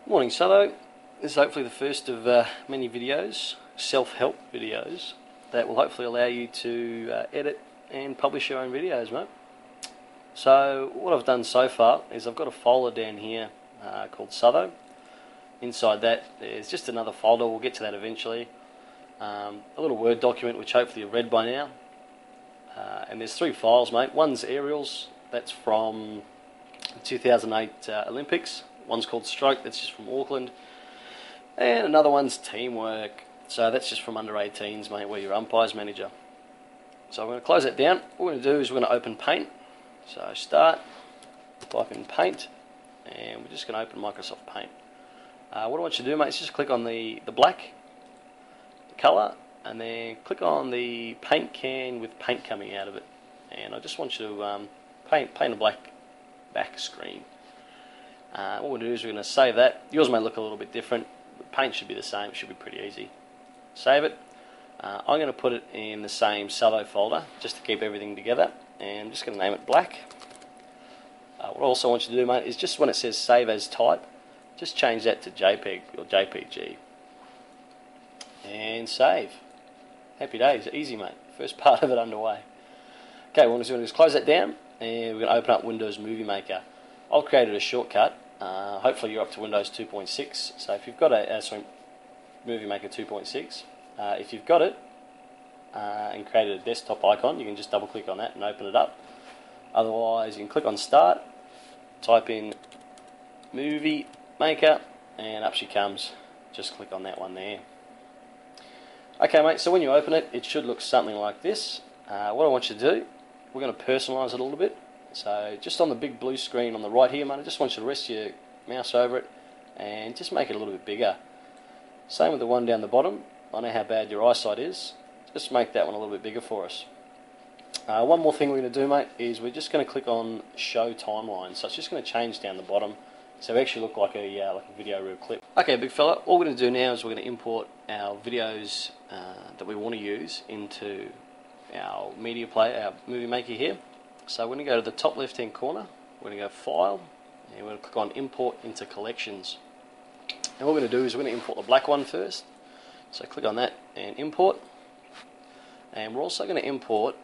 Morning, Sutho. This is hopefully the first of many videos, self-help videos, that will hopefully allow you to edit and publish your own videos, mate. So what I've done so far is I've got a folder down here called Sutho. Inside that there's just another folder, we'll get to that eventually. A little Word document which hopefully you've read by now. And there's three files, mate. One's aerials, that's from the 2008 Olympics. One's called Stroke, that's just from Auckland. And another one's Teamwork. So that's just from under 18s, mate, where you're umpires manager. So I'm going to close that down. What we're going to do is we're going to open Paint. So start, type in Paint, and we're just going to open Microsoft Paint. What I want you to do, mate, is just click on the black, the colour, and then click on the paint can with paint coming out of it. And I just want you to paint a black back screen. What we'll do is we're going to save that. Yours may look a little bit different, but paint should be the same. It should be pretty easy. Save it. I'm going to put it in the same Sutho folder just to keep everything together, and I'm just going to name it Black. What I also want you to do, mate, is just when it says Save As Type, just change that to JPEG or JPG. And save. Happy days. Easy, mate. First part of it underway. Okay, what we're going to do is close that down, and we're going to open up Windows Movie Maker. I've created a shortcut. Hopefully you're up to Windows 2.6. So if you've got Movie Maker 2.6, if you've got it and created a desktop icon, you can just double click on that and open it up. Otherwise, you can click on Start, type in Movie Maker, and up she comes. Just click on that one there. Okay, mate, so when you open it, it should look something like this. What I want you to do, we're going to personalise it a little bit. So just on the big blue screen on the right here, mate, I just want you to rest your mouse over it and just make it a little bit bigger. Same with the one down the bottom. I know how bad your eyesight is. Just make that one a little bit bigger for us. One more thing we're going to do, mate, is we're just going to click on Show Timeline. So it's just going to change down the bottom so we actually look like a video reel clip. Okay, big fella, all we're going to do now is we're going to import our videos that we want to use into our media player, our movie maker here. So we're going to go to the top left hand corner, we're going to go File, and we're going to click on Import into Collections. And what we're going to do is we're going to import the black one first. So click on that and import. And we're also going to import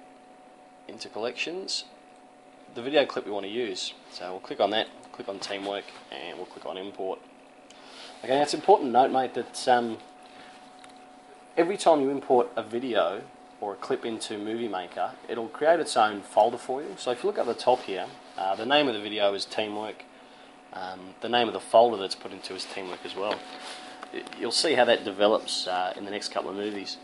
into Collections the video clip we want to use. So we'll click on that, click on Teamwork, and we'll click on Import. Okay, now it's important to note, mate, that every time you import a video or a clip into Movie Maker, it'll create its own folder for you. So if you look at the top here, the name of the video is Teamwork. The name of the folder that's put into is Teamwork as well. You'll see how that develops in the next couple of movies.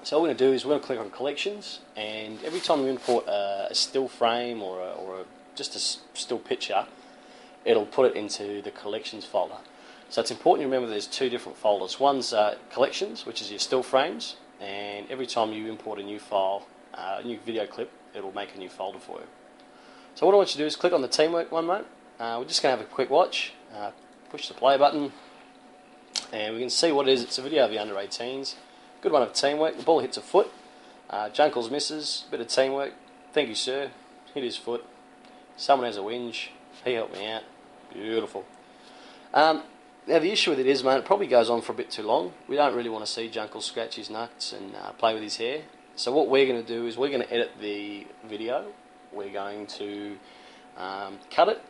So what we're going to do is we're going to click on Collections, and every time we import a still frame or just a still picture, it'll put it into the Collections folder. So it's important you remember there's two different folders. One's Collections, which is your still frames, and every time you import a new file, a new video clip, it'll make a new folder for you. So what I want you to do is click on the Teamwork one, mate. We're just going to have a quick watch, push the play button, and we can see what it is. It's a video of the under 18s. Good one of Teamwork. The ball hits a foot. Junkles misses. Bit of teamwork. Thank you, sir. Hit his foot. Someone has a whinge. He helped me out. Beautiful. Now the issue with it is, mate, it probably goes on for a bit too long. We don't really want to see Junkles scratch his nuts and play with his hair. So what we're going to do is we're going to edit the video. We're going to cut it,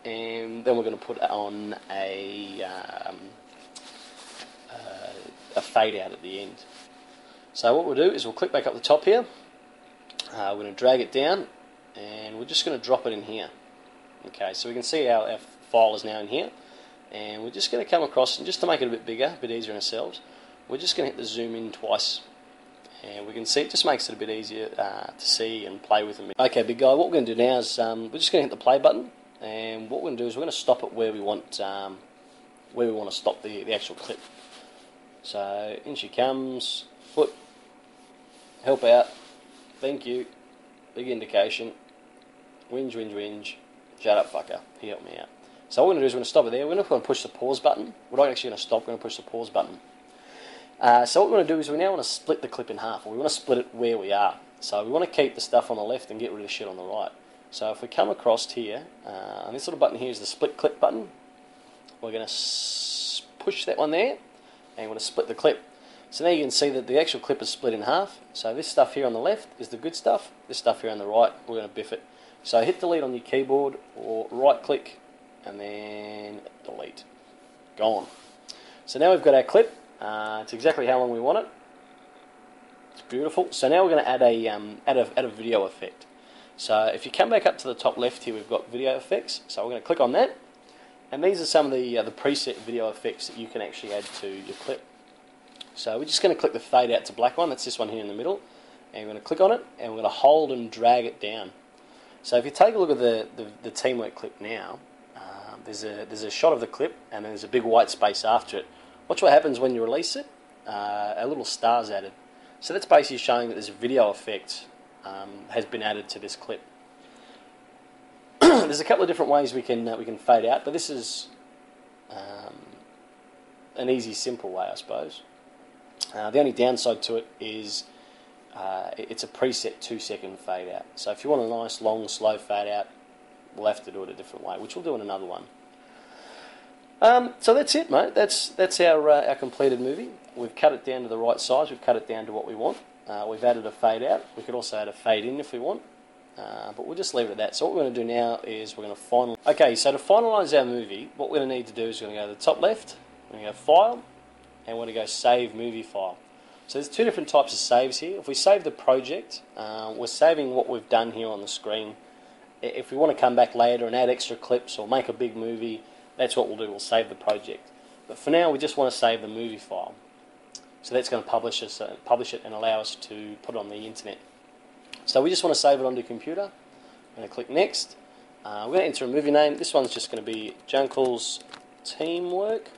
and then we're going to put on a fade out at the end. So what we'll do is we'll click back up the top here. We're going to drag it down, and we're just going to drop it in here. Okay, so we can see our file is now in here, and we're just going to come across, and just to make it a bit bigger, a bit easier on ourselves, we're just going to hit the zoom in twice, and we can see it just makes it a bit easier to see and play with them. Okay, big guy, what we're going to do now is we're just going to hit the play button, and what we're going to do is we're going to stop it where we want to stop the actual clip. So in she comes, foot, help out, thank you, big indication, whinge, whinge, whinge, shut up fucker, he helped me out. So what we're going to do is we're going to stop it there. We're going to push the pause button. We're not actually going to stop, we're going to push the pause button. So what we're going to do is we now want to split the clip in half, or we want to split it where we are. So we want to keep the stuff on the left and get rid of the shit on the right. So if we come across here, and this little button here is the split clip button. we're going to push that one there, and we're going to split the clip. So now you can see that the actual clip is split in half. So this stuff here on the left is the good stuff. This stuff here on the right, we're going to biff it. So hit delete on your keyboard, or right click, and then delete. Gone. So now we've got our clip. It's exactly how long we want it. It's beautiful. So now we're going to add a video effect. So if you come back up to the top left here, we've got video effects. So we're going to click on that. And these are some of the preset video effects that you can actually add to your clip. So we're just going to click the fade out to black one. That's this one here in the middle. And we're going to click on it, and we're going to hold and drag it down. So if you take a look at the teamwork clip now, there's a shot of the clip, and there's a big white space after it. Watch what happens when you release it. A little star's added. So that's basically showing that this video effect has been added to this clip. There's a couple of different ways we can fade out, but this is an easy, simple way, I suppose. The only downside to it is it's a preset 2-second fade out. So if you want a nice, long, slow fade out, we'll have to do it a different way, which we'll do in another one. So that's it, mate. That's our completed movie. We've cut it down to the right size. We've cut it down to what we want. We've added a fade out. We could also add a fade in if we want. But we'll just leave it at that. So what we're going to do now is we're going to finalize. Okay, so to finalize our movie, what we're going to need to do is we're going to go to the top left. We're going to go File, and we're going to go Save Movie File. So there's two different types of saves here. If we save the project, we're saving what we've done here on the screen. If we want to come back later and add extra clips or make a big movie, that's what we'll do. We'll save the project. But for now, we just want to save the movie file. So that's going to publish it and allow us to put it on the internet. So we just want to save it onto the computer. I'm going to click Next. We're going to enter a movie name. This one's just going to be Junkel's Teamwork.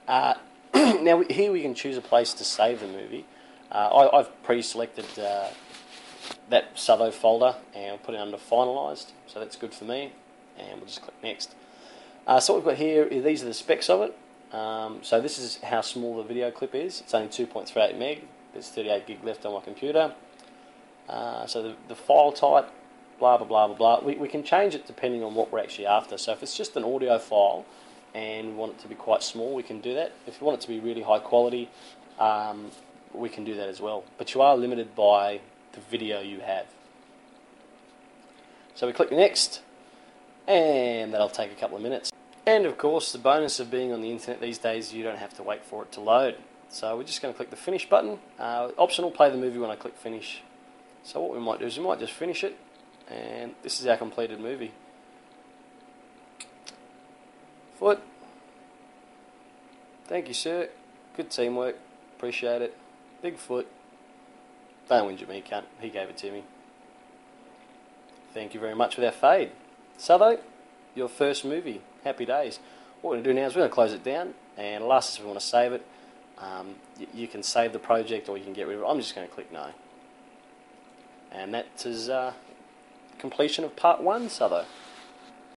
Now here we can choose a place to save the movie. I've pre-selected that Sutho folder and put it under Finalised, so that's good for me. And we'll just click Next. So what we've got here, these are the specs of it. So this is how small the video clip is. It's only 2.38 meg. There's 38 gig left on my computer. So the file type, blah blah blah blah blah. We can change it depending on what we're actually after. So if it's just an audio file and we want it to be quite small, we can do that. If you want it to be really high quality, we can do that as well. But you are limited by the video you have. So we click Next, and that'll take a couple of minutes. And of course, the bonus of being on the internet these days, you don't have to wait for it to load. So we're just going to click the Finish button. Optional, play the movie when I click Finish. So what we might do is we might just finish it, and this is our completed movie. Foot. Thank you, sir. Good teamwork. Appreciate it. Bigfoot. Don't whinge at me, cunt. He gave it to me. Thank you very much for that fade. Sutho, your first movie. Happy days. What we're going to do now is we're going to close it down, and it'll ask us if we want to save it. You can save the project or you can get rid of it. I'm just going to click No. And that is completion of part 1, Sutho.